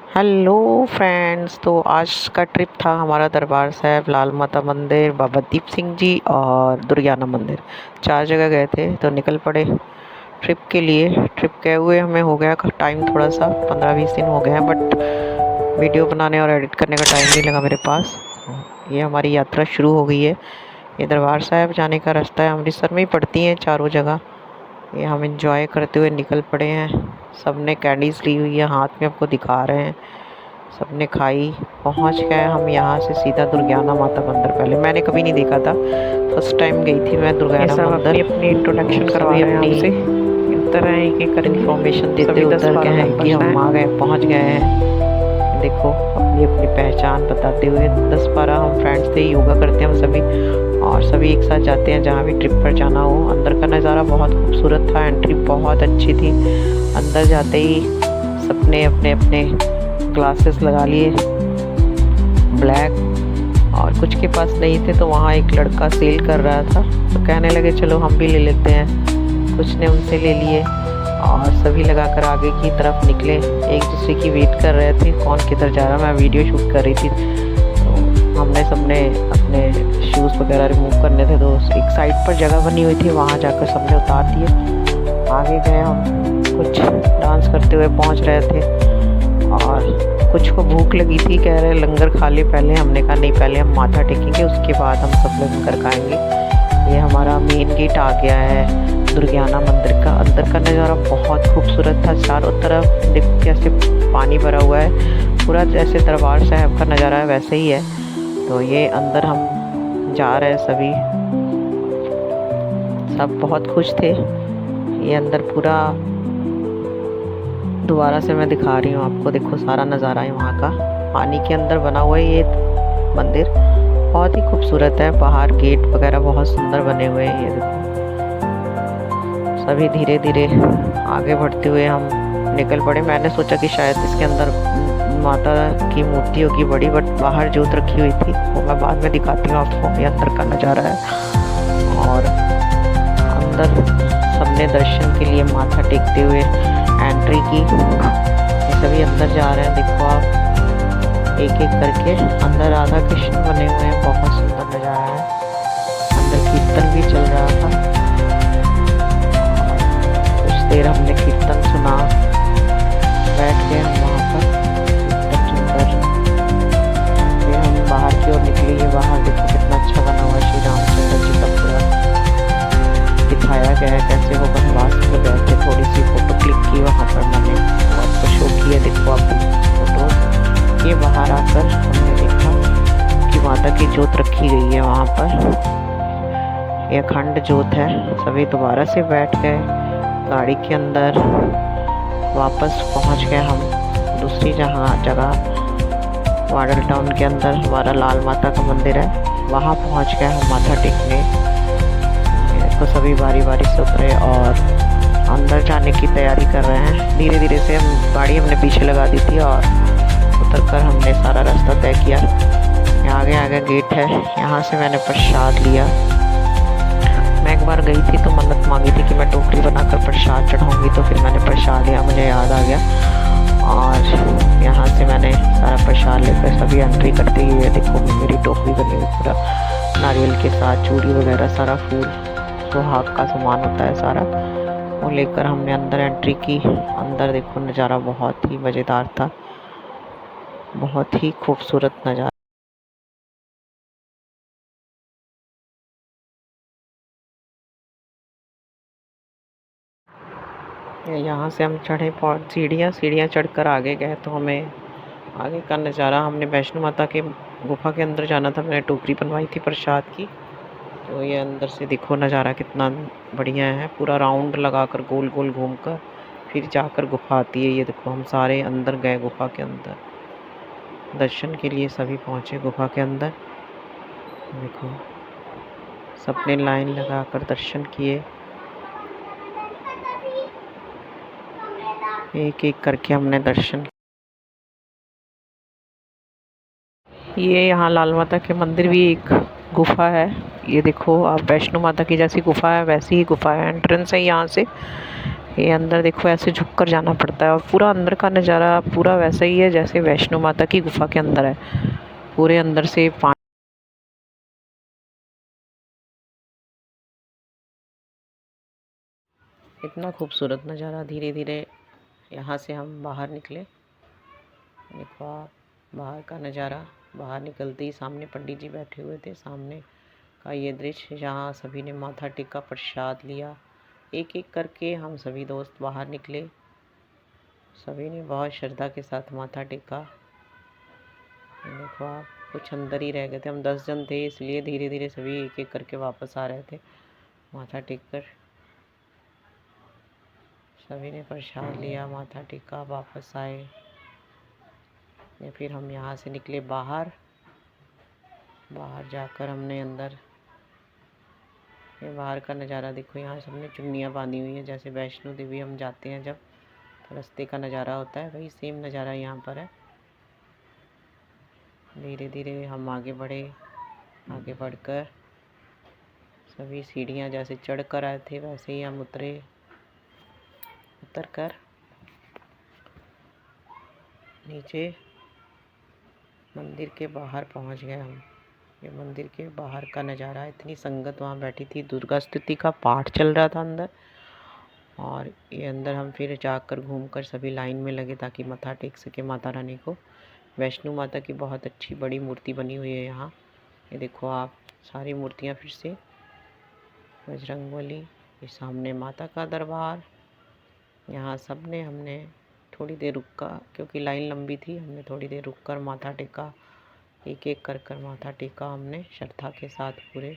Hello friends. तो आज का ट्रिप था हमारा दरबार साहिब, लाल माता मंदिर, बाबा दीप सिंह जी और दुर्गाना मंदिर। 4 जगह गए थे तो निकल पड़े ट्रिप के लिए। ट्रिप गए हुए हमें हो गया टाइम, थोड़ा सा 15-20 दिन हो गए हैं, बट वीडियो बनाने और एडिट करने का टाइम नहीं लगा मेरे पास। ये हमारी यात्रा शुरू हो गई है। ये दरबार साहिब जाने का रास्ता है, अमृतसर में ही पड़ती हैं चारों जगह। ये हम इंजॉय करते हुए निकल पड़े हैं। सब ने कैंडीज़ ली हुई है, हाथ में आपको दिखा रहे हैं। सबने खाई। पहुंच गए हम यहाँ से सीधा दुर्गाना माता मंदिर। पहले मैंने कभी नहीं देखा था, फर्स्ट टाइम गई थी मैं ये दुर्गाना सब अपनी मंदिर। अपनी इंट्रोडक्शन करवा सभी रहे हैं अपनी आपसे। इधर है एक करके इंफॉर्मेशन देते सभी उतर गए 10-12 हैं कि मेंबर्स हम हैं। आ गए, पहुंच गए हैं। देखो अपनी अपनी पहचान बताते हुए 10-12 हम फ्रेंड्स थे, योगा करते हैं हम सभी, और सभी एक साथ जाते हैं जहाँ भी ट्रिप पर जाना हो। अंदर का नज़ारा बहुत खूबसूरत था, एंट्री बहुत अच्छी थी। अंदर जाते ही सबने अपने अपने ग्लासेस लगा लिए ब्लैक, और कुछ के पास नहीं थे तो वहाँ एक लड़का सेल कर रहा था तो कहने लगे चलो हम भी ले लेते हैं। कुछ ने उनसे ले लिए और सभी लगाकर आगे की तरफ निकले। एक दूसरे की वेट कर रहे थे कौन किधर जा रहा। मैं वीडियो शूट कर रही थी तो हमने सबने अपने शूज़ वगैरह रिमूव करने थे तो एक साइड पर जगह बनी हुई थी, वहाँ जाकर सबने उतार दिए। आगे गए हम, कुछ डांस करते हुए पहुँच रहे थे और कुछ को भूख लगी थी, कह रहे लंगर खा ले पहले। हमने कहा नहीं, पहले हम माथा टेकेंगे उसके बाद हम सब लंगर खाएंगे। ये हमारा मेन गेट आ गया है दुर्गाना मंदिर का। अंदर का नज़ारा बहुत खूबसूरत था, चारों तरफ देखो कैसे पानी भरा हुआ है, पूरा जैसे दरबार साहब का नज़ारा है वैसे ही है। तो ये अंदर हम जा रहे हैं, सभी सब बहुत खुश थे। ये अंदर पूरा दोबारा से मैं दिखा रही हूँ आपको, देखो सारा नज़ारा है वहाँ का। पानी के अंदर बना हुआ है ये मंदिर, बहुत ही खूबसूरत है। बाहर गेट वगैरह बहुत सुंदर बने हुए हैं। ये देखो सभी धीरे धीरे आगे बढ़ते हुए हम निकल पड़े। मैंने सोचा कि शायद इसके अंदर माता की मूर्ति होगी बड़ी, बट बाहर जोत रखी हुई थी, वो मैं बाद में दिखाती हूँ आपको। ये अंदर का नज़ारा है और अंदर सबने दर्शन के लिए माथा टेकते हुए एंट्री की। ये सभी अंदर जा रहे हैं, देखो आप एक एक करके। अंदर राधा कृष्ण बने हुए हैं, बहुत सुंदर नज़ारा है। अंदर कीर्तन भी चल रहा था, कुछ देर हमने कीर्तन सुना, बैठ गए हम वहाँ पर कीर्तन सुनकर। फिर हम बाहर की ओर निकले। ये बाहर देखो कितना अच्छा बना हुआ श्री रामचंद्र जी का पूरा दिखाया गया है, कैसे वो वनवास में गए थे। थोड़ी सी फोटो क्लिक की वहाँ पर मैंने, आपको शो किया, देखो आप फोटो। ये बाहर आकर हमने देखा कि माता की जोत रखी गई है वहाँ पर, ये अखंड जोत है। सभी दोबारा से बैठ गए गाड़ी के अंदर। वापस पहुँच गए हम दूसरी जगह मॉडल टाउन के अंदर हमारा लाल माता का मंदिर है, वहाँ पहुँच गए हम माथा टेकने। तो सभी बारी बारी से उतरे और अंदर जाने की तैयारी कर रहे हैं। धीरे धीरे से हम गाड़ी हमने पीछे लगा दी थी और उतरकर हमने सारा रास्ता तय किया। यहाँ आगे आगे गेट है, यहाँ से मैंने प्रसाद लिया। मैं एक बार गई थी तो मन्नत मांगी थी कि मैं टोकरी बनाकर प्रसाद चढ़ाऊँगी, तो फिर मैंने प्रसाद लिया, मुझे याद आ गया। और यहाँ से मैंने सारा प्रसाद लेकर सभी एंट्री करते हुए, देखो मेरी टोकरी बनी हुई पूरा नारियल के साथ, चूड़ी वगैरह सारा फूल सुहाग का सामान होता है सारा, वो लेकर हमने अंदर एंट्री की। अंदर देखो नज़ारा बहुत ही मज़ेदार था, बहुत ही खूबसूरत नज़ारा। यहाँ से हम चढ़े सीढ़ियाँ सीढ़ियाँ चढ़कर आगे गए तो हमें आगे का नज़ारा, हमने वैष्णो माता के गुफा के अंदर जाना था, मैंने टोकरी बनवाई थी प्रसाद की। तो ये अंदर से देखो नज़ारा कितना बढ़िया है, पूरा राउंड लगाकर गोल गोल घूमकर फिर जाकर गुफा आती है। ये देखो हम सारे अंदर गए गुफा के अंदर, दर्शन के लिए सभी पहुँचे गुफा के अंदर। देखो सबने लाइन लगाकर दर्शन किए, एक एक करके हमने दर्शन। ये यहाँ लाल माता के मंदिर भी एक गुफा है, ये देखो आप, वैष्णो माता की जैसी गुफा है वैसी ही गुफा है। एंट्रेंस है यहाँ से, ये अंदर देखो ऐसे झुक कर जाना पड़ता है और पूरा अंदर का नज़ारा पूरा वैसा ही है जैसे वैष्णो माता की गुफा के अंदर है। पूरे अंदर से पानी। इतना खूबसूरत नज़ारा। धीरे धीरे यहाँ से हम बाहर निकले। देखो आप बाहर का नज़ारा। बाहर निकलते ही सामने पंडित जी बैठे हुए थे। सामने का ये दृश्य जहाँ सभी ने माथा टेका, प्रसाद लिया। एक एक करके हम सभी दोस्त बाहर निकले। सभी ने बहुत श्रद्धा के साथ माथा टेका। देखो आप कुछ अंदर ही रह गए थे। हम 10 जन थे, इसलिए धीरे धीरे सभी एक एक करके वापस आ रहे थे माथा टेक कर। सभी ने प्रसाद लिया, माथा टेका, वापस आए। या फिर हम यहाँ से निकले बाहर। बाहर जाकर हमने अंदर, ये बाहर का नज़ारा देखो। यहाँ सबने चुन्नियाँ बांधी हुई है जैसे वैष्णो देवी हम जाते हैं जब तो रास्ते का नज़ारा होता है, वही सेम नज़ारा यहाँ पर है। धीरे धीरे हम आगे बढ़े। आगे बढ़कर सभी सीढ़ियाँ जैसे चढ़ कर आए थे वैसे ही हम उतर कर नीचे मंदिर के बाहर पहुँच गए हम। ये मंदिर के बाहर का नज़ारा। इतनी संगत वहाँ बैठी थी। दुर्गा स्तुति का पाठ चल रहा था अंदर। और ये अंदर हम फिर जाकर घूमकर सभी लाइन में लगे ताकि मत्था टेक सके माता रानी को। वैष्णो माता की बहुत अच्छी बड़ी मूर्ति बनी हुई है यहाँ। ये देखो आप सारी मूर्तियाँ फिर से। बजरंगबली, ये सामने माता का दरबार। यहाँ सब ने हमने थोड़ी देर रुका क्योंकि लाइन लंबी थी। हमने थोड़ी देर रुक कर माथा टेका। एक एक कर माथा टेका हमने श्रद्धा के साथ पूरे।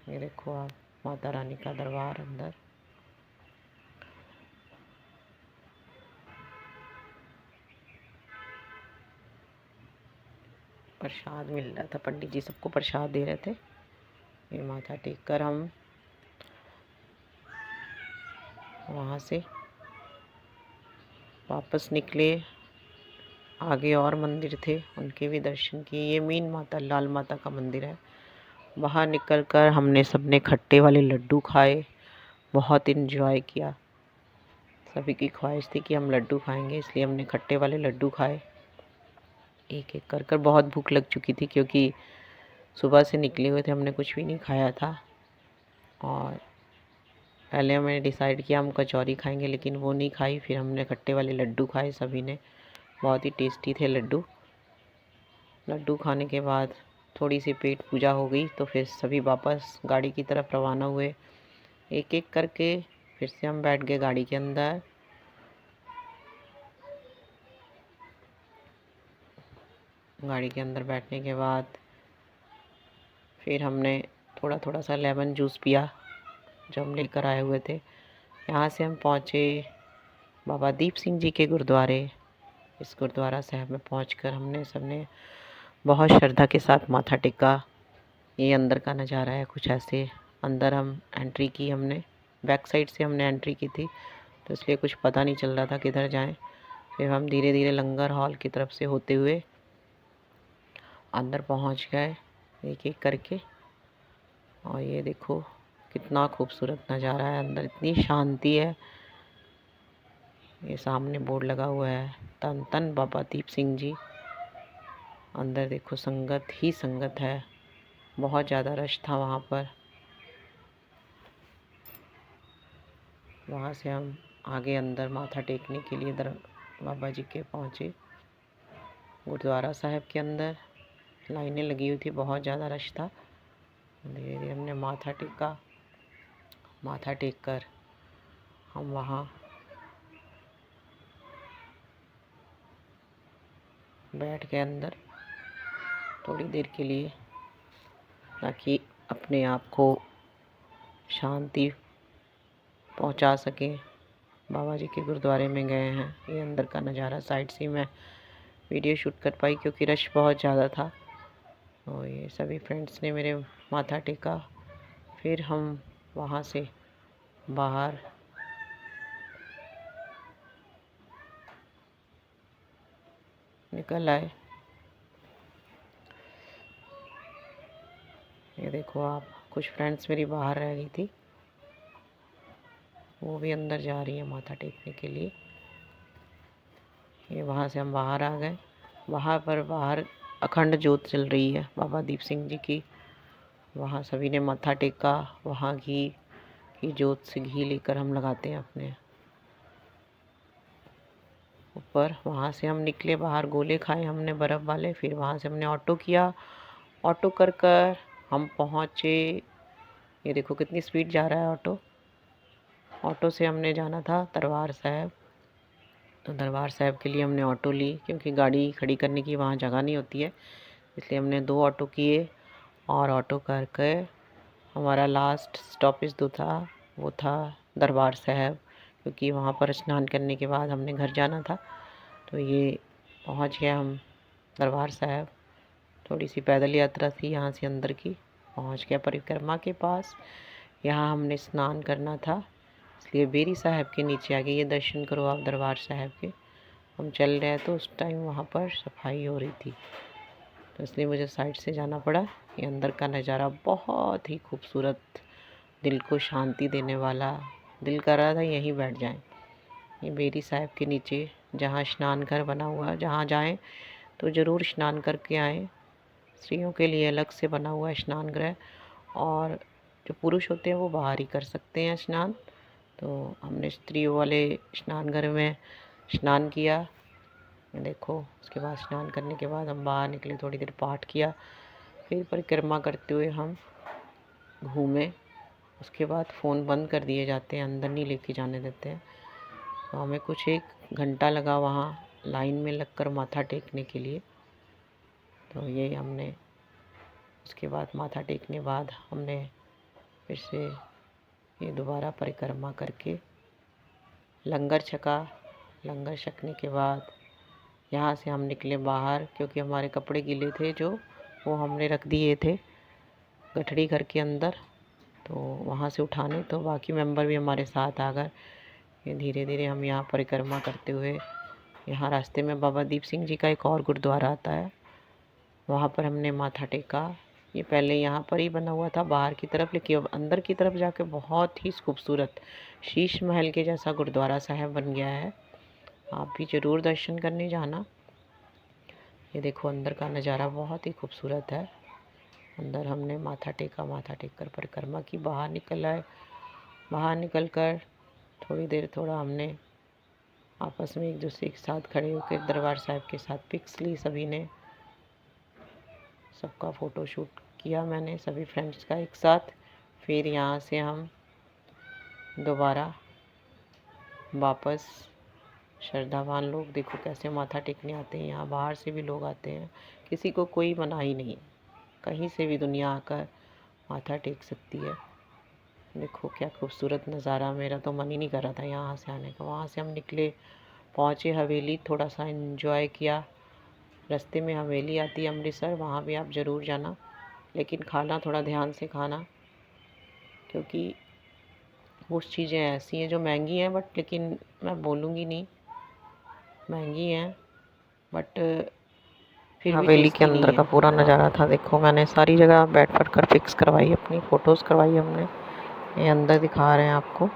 ये देखो आप माता रानी का दरबार अंदर। प्रसाद मिल रहा था, पंडित जी सबको प्रसाद दे रहे थे। ये माथा टेक कर हम वहाँ से वापस निकले। आगे और मंदिर थे, उनके भी दर्शन किए। ये मेन माता लाल माता का मंदिर है। बाहर निकलकर हमने सबने खट्टे वाले लड्डू खाए, बहुत इन्जॉय किया। सभी की ख्वाहिश थी कि हम लड्डू खाएंगे, इसलिए हमने खट्टे वाले लड्डू खाए। एक एक कर बहुत भूख लग चुकी थी क्योंकि सुबह से निकले हुए थे, हमने कुछ भी नहीं खाया था। और पहले हमने डिसाइड किया हम कचौरी खाएंगे, लेकिन वो नहीं खाई। फिर हमने खट्टे वाले लड्डू खाए सभी ने। बहुत ही टेस्टी थे लड्डू। लड्डू खाने के बाद थोड़ी सी पेट पूजा हो गई तो फिर सभी वापस गाड़ी की तरफ रवाना हुए। एक एक करके फिर से हम बैठ गए गाड़ी के अंदर। गाड़ी के अंदर बैठने के बाद फिर हमने थोड़ा थोड़ा सा लेमन जूस पिया जो हम लेकर आए हुए थे। यहाँ से हम पहुँचे बाबा दीप सिंह जी के गुरुद्वारे। इस गुरुद्वारा साहब में पहुंचकर हमने सबने बहुत श्रद्धा के साथ माथा टेका। ये अंदर का नज़ारा है कुछ ऐसे। अंदर हम एंट्री की, हमने बैक साइड से हमने एंट्री की थी तो इसलिए कुछ पता नहीं चल रहा था किधर जाएं। फिर हम धीरे धीरे लंगर हॉल की तरफ से होते हुए अंदर पहुंच गए एक एक करके। और ये देखो कितना खूबसूरत नज़ारा है। अंदर इतनी शांति है। ये सामने बोर्ड लगा हुआ है धन धन बाबा दीप सिंह जी। अंदर देखो संगत ही संगत है, बहुत ज़्यादा रश था वहाँ पर। वहाँ से हम आगे अंदर माथा टेकने के लिए बाबा जी के पहुँचे। गुरुद्वारा साहब के अंदर लाइनें लगी हुई थी, बहुत ज़्यादा रश था। धीरे धीरे हमने माथा टेका। माथा टेक कर हम वहाँ बैठ गए अंदर थोड़ी देर के लिए ताकि अपने आप को शांति पहुंचा सके। बाबा जी के गुरुद्वारे में गए हैं। ये अंदर का नज़ारा। साइड से मैं वीडियो शूट कर पाई क्योंकि रश बहुत ज़्यादा था। और ये सभी फ्रेंड्स ने मेरे माथा टेका। फिर हम वहाँ से बाहर निकल आए। ये देखो आप कुछ फ्रेंड्स मेरी बाहर रह गई थी। वो भी अंदर जा रही है माथा टेकने के लिए। ये वहाँ से हम बाहर आ गए। वहाँ पर बाहर अखंड ज्योत चल रही है बाबा दीप सिंह जी की। वहाँ सभी ने माथा टेका। वहाँ घी की ज्योत से घी लेकर हम लगाते हैं अपने ऊपर। वहाँ से हम निकले बाहर, गोले खाए हमने बर्फ़ वाले। फिर वहाँ से हमने ऑटो किया। ऑटो कर हम पहुँचे। ये देखो कितनी स्पीड जा रहा है ऑटो। ऑटो से हमने जाना था दरबार साहब। तो दरबार साहब के लिए हमने ऑटो ली, क्योंकि गाड़ी खड़ी करने की वहाँ जगह नहीं होती है, इसलिए हमने 2 ऑटो किए। और ऑटो करके हमारा लास्ट स्टॉपेज जो था वो था दरबार साहब, क्योंकि वहाँ पर स्नान करने के बाद हमने घर जाना था। तो ये पहुँच गए हम दरबार साहब। थोड़ी सी पैदल यात्रा थी यहाँ से अंदर की। पहुँच गया परिक्रमा के पास। यहाँ हमने स्नान करना था, इसलिए बेरी साहब के नीचे आ गए। ये दर्शन करो आप दरबार साहब के। हम चल रहे हैं तो उस टाइम वहाँ पर सफाई हो रही थी, तो इसलिए मुझे साइड से जाना पड़ा। ये अंदर का नज़ारा बहुत ही खूबसूरत, दिल को शांति देने वाला। दिल कर रहा था यहीं बैठ जाएं। ये बेरी साहब के नीचे जहाँ स्नान घर बना हुआ, जहाँ जाएं तो ज़रूर स्नान करके आएँ। स्त्रियों के लिए अलग से बना हुआ है स्नान गृह, और जो पुरुष होते हैं वो बाहर ही कर सकते हैं स्नान। तो हमने स्त्रियों वाले स्नान घर में स्नान किया। देखो, उसके बाद स्नान करने के बाद हम बाहर निकले, थोड़ी देर पाठ किया। फिर परिक्रमा करते हुए हम घूमे। उसके बाद फ़ोन बंद कर दिए जाते हैं, अंदर नहीं लेके जाने देते हैं। तो हमें कुछ 1 घंटा लगा वहाँ लाइन में लगकर माथा टेकने के लिए। तो ये हमने उसके बाद माथा टेकने बाद हमने फिर से ये दोबारा परिक्रमा करके लंगर छका। लंगर छकने के बाद यहाँ से हम निकले बाहर, क्योंकि हमारे कपड़े गीले थे जो वो हमने रख दिए थे गठड़ी घर के अंदर, तो वहाँ से उठाने। तो बाकी मेंबर भी हमारे साथ आ गए। ये धीरे धीरे हम यहाँ परिक्रमा करते हुए, यहाँ रास्ते में बाबा दीप सिंह जी का एक और गुरुद्वारा आता है, वहाँ पर हमने माथा टेका। ये पहले यहाँ पर ही बना हुआ था बाहर की तरफ, लेकिन अब अंदर की तरफ जाके बहुत ही खूबसूरत शीश महल के जैसा गुरुद्वारा साहब बन गया है। आप भी ज़रूर दर्शन करने जाना। ये देखो अंदर का नज़ारा बहुत ही खूबसूरत है। अंदर हमने माथा टेका, माथा टेक कर परिक्रमा की, बाहर निकल आए। बाहर निकल कर थोड़ी देर थोड़ा हमने आपस में एक दूसरे के साथ खड़े होकर दरबार साहब के साथ पिक्स ली। सभी ने सबका फ़ोटो शूट किया मैंने, सभी फ्रेंड्स का एक साथ। फिर यहाँ से हम दोबारा वापस, श्रद्धावान लोग देखो कैसे माथा टेकने आते हैं। यहाँ बाहर से भी लोग आते हैं, किसी को कोई मनाही नहीं, कहीं से भी दुनिया आकर माथा टेक सकती है। देखो क्या खूबसूरत नज़ारा, मेरा तो मन ही नहीं कर रहा था यहाँ से आने का। वहाँ से हम निकले, पहुँचे हवेली, थोड़ा सा एंजॉय किया। रास्ते में हवेली आती है अमृतसर, वहाँ भी आप ज़रूर जाना, लेकिन खाना थोड़ा ध्यान से खाना, क्योंकि कुछ चीज़ें ऐसी हैं जो महंगी हैं, बट लेकिन मैं बोलूँगी नहीं महंगी हैं, बट फिर हवेली के अंदर का पूरा नज़ारा था। देखो मैंने सारी जगह बैठ कर पिक्स करवाई, अपनी फ़ोटोज़ करवाई हमने। ये अंदर दिखा रहे हैं आपको।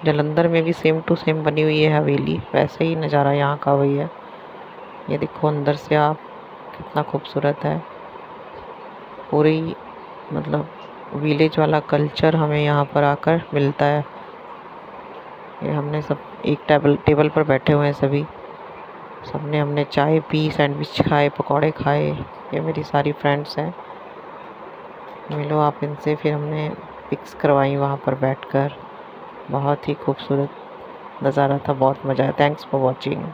जालंधर में भी सेम टू सेम बनी हुई है हवेली, वैसे ही नज़ारा यहाँ का वही है। ये देखो अंदर से आप, कितना खूबसूरत है। पूरी मतलब विलेज वाला कल्चर हमें यहाँ पर आकर मिलता है। ये हमने सब एक टेबल पर बैठे हुए हैं सभी, सबने हमने चाय पी, सैंडविच खाए, पकौड़े खाए। ये मेरी सारी फ्रेंड्स हैं, मिलो आप इनसे। फिर हमने पिक्स करवाई वहाँ पर बैठकर। बहुत ही खूबसूरत नज़ारा था, बहुत मज़ा आया। Thanks for watching.